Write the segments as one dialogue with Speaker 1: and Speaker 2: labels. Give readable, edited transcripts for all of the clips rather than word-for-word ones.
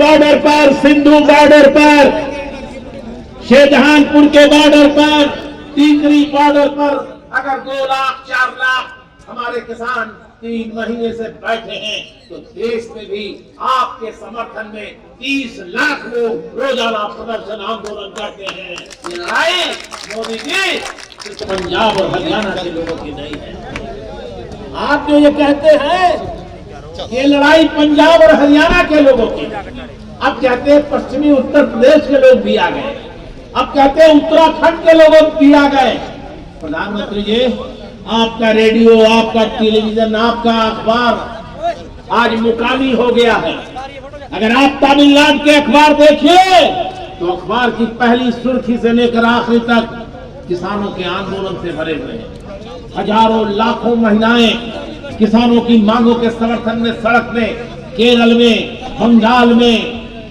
Speaker 1: Border पर, Sindhu border पर, शाहजहांपुर के बॉर्डर पर, टीकरी बॉर्डर पर अगर 2 लाख 4 लाख हमारे किसान 3 महीने से बैठे हैं, तो देश में भी आपके समर्थन में 30 लाख लोग रोजाना प्रदर्शन आंदोलन करते हैं। ये लड़ाई मोदी जी सिर्फ पंजाब और हरियाणा के लोगों की नहीं है। आप जो ये कहते हैं ये लड़ाई पंजाब और हरियाणा के लोगों की, अब कहते हैं पश्चिमी उत्तर प्रदेश के लोग भी आ गए, अब कहते हैं उत्तराखंड के लोग भी आ गए। प्रधानमंत्री जी, आपका रेडियो, आपका टेलीविजन, आपका अखबार आज मुकामी हो गया है। अगर आप तमिलनाडु के अखबार देखिए तो अखबार की पहली सुर्खी से लेकर आखिरी तक किसानों के आंदोलन से भरे हुए हैं। हजारों लाखों महिलाएं किसानों की मांगों के समर्थन में सड़क में, केरल में, बंगाल में,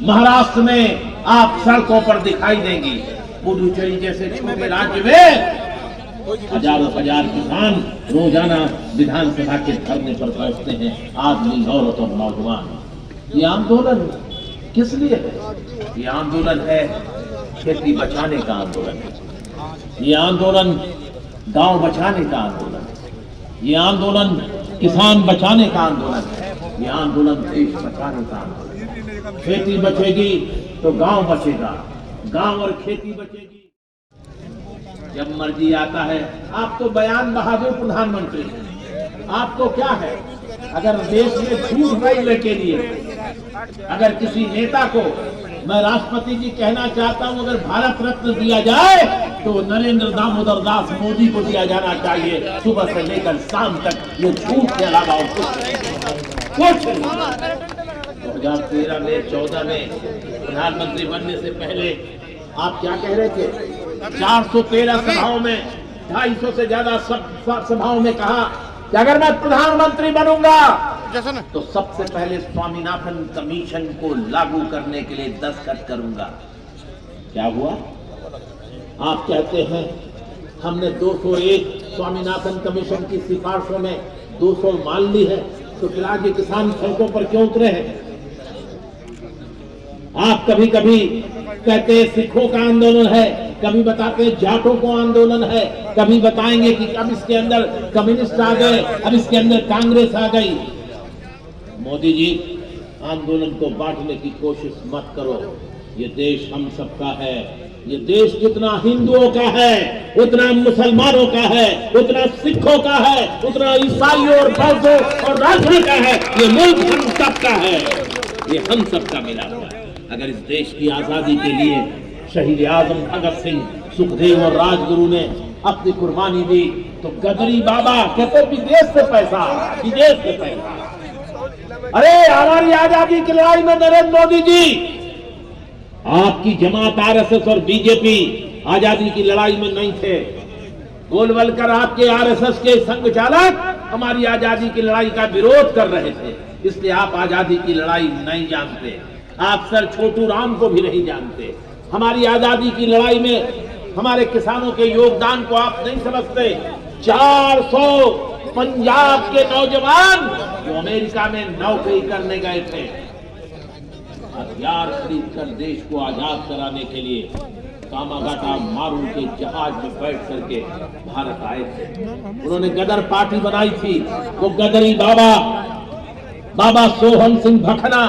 Speaker 1: महाराष्ट्र में आप सड़कों पर दिखाई देंगी। पुडुचेरी जैसे छोटे राज्य में हजारों हजार किसान रोजाना विधानसभा के धरने पर बैठते हैं, आदमी, औरत और नौजवान। ये आंदोलन किस लिए है? ये आंदोलन है खेती बचाने का आंदोलन है। ये आंदोलन गांव बचाने का आंदोलन है। ये आंदोलन किसान बचाने का आंदोलन है। ये आंदोलन देश बचाने का आंदोलन है। खेती बचेगी तो गांव बचेगा, गांव और खेती बचेगी। जब मर्जी आता है, आप तो बयान बहादुर प्रधानमंत्री हैं। आपको क्या है, अगर देश में झूठ बोलने के लिए अगर किसी नेता को, मैं राष्ट्रपति जी कहना चाहता हूं, अगर भारत रत्न दिया जाए तो नरेंद्र दामोदर दास मोदी को दिया जाना चाहिए। सुबह से लेकर शाम तक ये झूठ के अलावा और कुछ नहीं। 2013 में 14 में प्रधानमंत्री बनने से पहले आप क्या कह रहे थे? 413 सभाओं में, 250 से ज्यादा सभाओं में कहा कि अगर मैं प्रधानमंत्री बनूंगा तो सबसे पहले स्वामीनाथन कमीशन को लागू करने के लिए दस्तखत करूंगा। क्या हुआ? आप कहते हैं हमने 201 स्वामीनाथन कमीशन की सिफारिशों में 200 मान ली है, तो फिर आगे किसान सड़कों पर क्यों उतरे हैं? आप कभी कभी कहते हैं सिखों का आंदोलन है, कभी बताते हैं जाटों को आंदोलन है, कभी बताएंगे कि अब इसके अंदर कम्युनिस्ट आ गए, अब इसके अंदर कांग्रेस आ गई। मोदी जी, आंदोलन को बांटने की कोशिश मत करो। ये देश हम सबका है। ये देश जितना हिंदुओं का है, उतना मुसलमानों का है, उतना सिखों का है, उतना ईसाइयों और बौद्धों और राजपूतों का है। ये मुल्क हम सबका है, ये हम सबका मिला हुआ है। अगर इस देश की आजादी के लिए शहीद आजम भगत सिंह, सुखदेव और राजगुरु ने अपनी कुर्बानी दी, तो गदरी बाबा कहते विदेश से पैसा, विदेश से पैसा। अरे हमारी आजादी की लड़ाई में नरेंद्र मोदी जी, आपकी जमात आरएसएस और बीजेपी आजादी की लड़ाई में नहीं थे। गोलवलकर आपके आरएसएस के संघ चालक हमारी आजादी की लड़ाई का विरोध कर रहे थे, इसलिए आप आजादी की लड़ाई नहीं जानते। आप सर छोटू राम को भी नहीं जानते। हमारी आजादी की लड़ाई में हमारे किसानों के योगदान को आप नहीं समझते। 400 पंजाब के नौजवान जो अमेरिका में नौकरी करने गए थे, हथियार खरीदकर देश को आजाद कराने के लिए कामागाटा मारू के जहाज में बैठ करके भारत आए थे। उन्होंने गदर पार्टी बनाई थी। वो गदरी बाबा, बाबा सोहन सिंह भखना,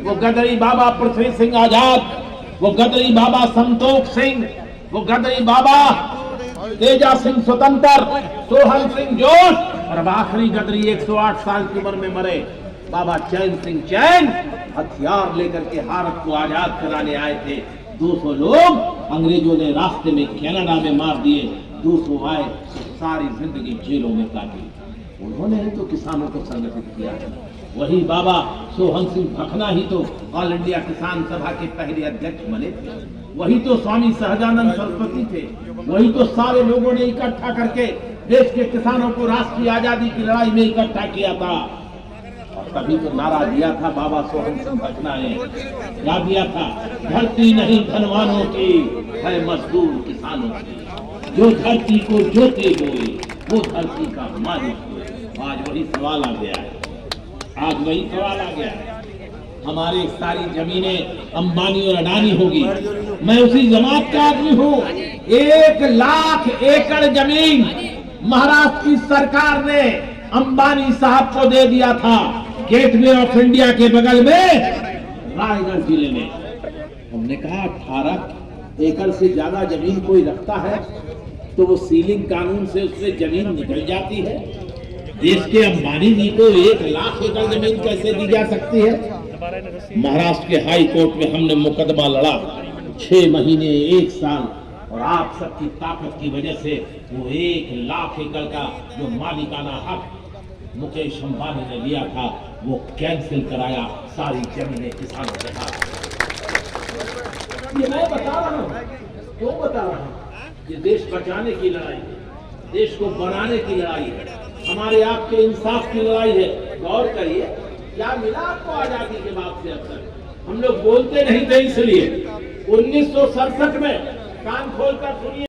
Speaker 1: वो गदरी बाबा पृथ्वी सिंह आजाद, वो गदरी बाबा संतोष सिंह, वो गदरी बाबा तेजा सिंह स्वतंत्र, सोहन सिंह जोश, और अब आखिरी गदरी 108 साल की उम्र में मरे बाबा चैन सिंह चैन, हथियार लेकर के भारत को आजाद कराने आए थे। 200 लोग अंग्रेजों ने रास्ते में कनाडा में मार दिए, 200 आए, सारी जिंदगी जेलों में काटी। उन्होंने ही तो किसानों को संगठित किया। वही बाबा सोहन सिंह भखना ही तो ऑल इंडिया किसान सभा के पहले अध्यक्ष बने थे। वही तो स्वामी सहजानंद सरस्वती थे। वही तो सारे लोगों ने इकट्ठा करके देश के किसानों को राष्ट्रीय आजादी की लड़ाई में इकट्ठा किया था। और तभी तो नारा दिया था बाबा सोहन सिंह भखना ने, क्या दिया था? धरती नहीं धनवानों की, है मजदूर किसानों की। जो धरती को जोते बोए, वो धरती का मालिक हुए। आज वही सवाल आ गया है। आज वही सवाल आ गया है। हमारी सारी जमीनें अंबानी और अडानी होगी। मैं उसी जमात का आदमी हूँ। 1 लाख एकड़ जमीन महाराष्ट्र की सरकार ने अंबानी साहब को दे दिया था, गेटवे ऑफ इंडिया के बगल में रायगढ़ जिले में। हमने कहा 18 एकड़ से ज्यादा जमीन कोई रखता है तो वो सीलिंग कानून से उसमें जमीन निकल जाती है। देश के अंबानी जी को 1 लाख एकड़ जमीन कैसे दी जा सकती है? महाराष्ट्र के हाई कोर्ट में हमने मुकदमा लड़ा, 6 महीने 1 साल, और आप सबकी ताकत की वजह से वो 1 लाख एकड़ का जो मालिकाना हक मुकेश अंबानी ने लिया था वो कैंसिल कराया, सारी जमीनें किसानों के पास। ये मैं बता रहा हूँ, क्यों बता रहा हूँ? ये देश बचाने की लड़ाई है, देश को बनाने की लड़ाई है, हमारे आपके इंसाफ की लड़ाई है। गौर करिए, क्या मिला आपको आजादी के बाद से अब तक? हम लोग बोलते नहीं थे, इसलिए 1967 में कान खोलकर सुनिए।